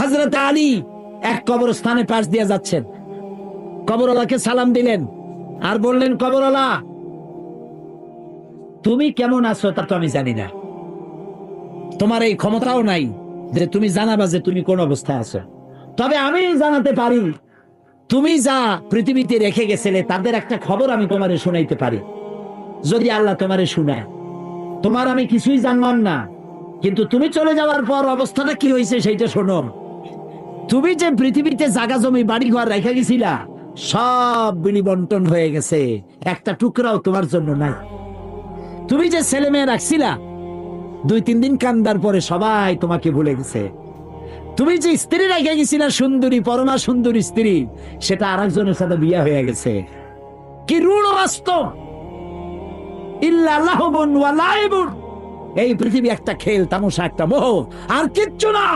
হযরত আলী এক কবরস্থানে পাশ দিয়ে যাচ্ছেন, কবরওয়ালাকে সালাম দিলেন আর বললেন, কবরওয়ালা তুমি কেমন আছো তা তো আমি জানি না, তোমার এই ক্ষমতাও নাই যে তুমি জানাবা যে তুমি কোন অবস্থায় আছো, তবে আমি জানাতে পারি তুমি যা পৃথিবীতে রেখে গেছিলে তাদের একটা খবর আমি তোমারে শোনাইতে পারি। যদি আল্লাহ তোমারে শুনায়, তোমার আমি কিছুই জানলাম না, কিন্তু তুমি চলে যাওয়ার পর অবস্থাটা কি হয়েছে সেইটা শোনো। তুমি যে পৃথিবীতে জায়গা জমি বাড়ি ঘর রেখে গেছিলা সব বিলি বন্টন হয়ে গেছে, একটা টুকরাও তোমার জন্য নাই। তুমি যে ছেলে মেয়ে রাখছিলা 2-3 দিন কান্দার পরে সবাই তোমাকে ভুলে গেছে। তুমি যে স্ত্রী রেখে গেছিলা সুন্দরী, পরমা সুন্দরী স্ত্রী, সেটা আরেকজনের সাথে বিয়ে হয়ে গেছে। কি রূঢ় বাস্তব! ইল্লা লাহবুন ওয়া লাইবুন, এই পৃথিবী একটা খেল তামাশা, একটা মোহ, আর কিচ্ছু না।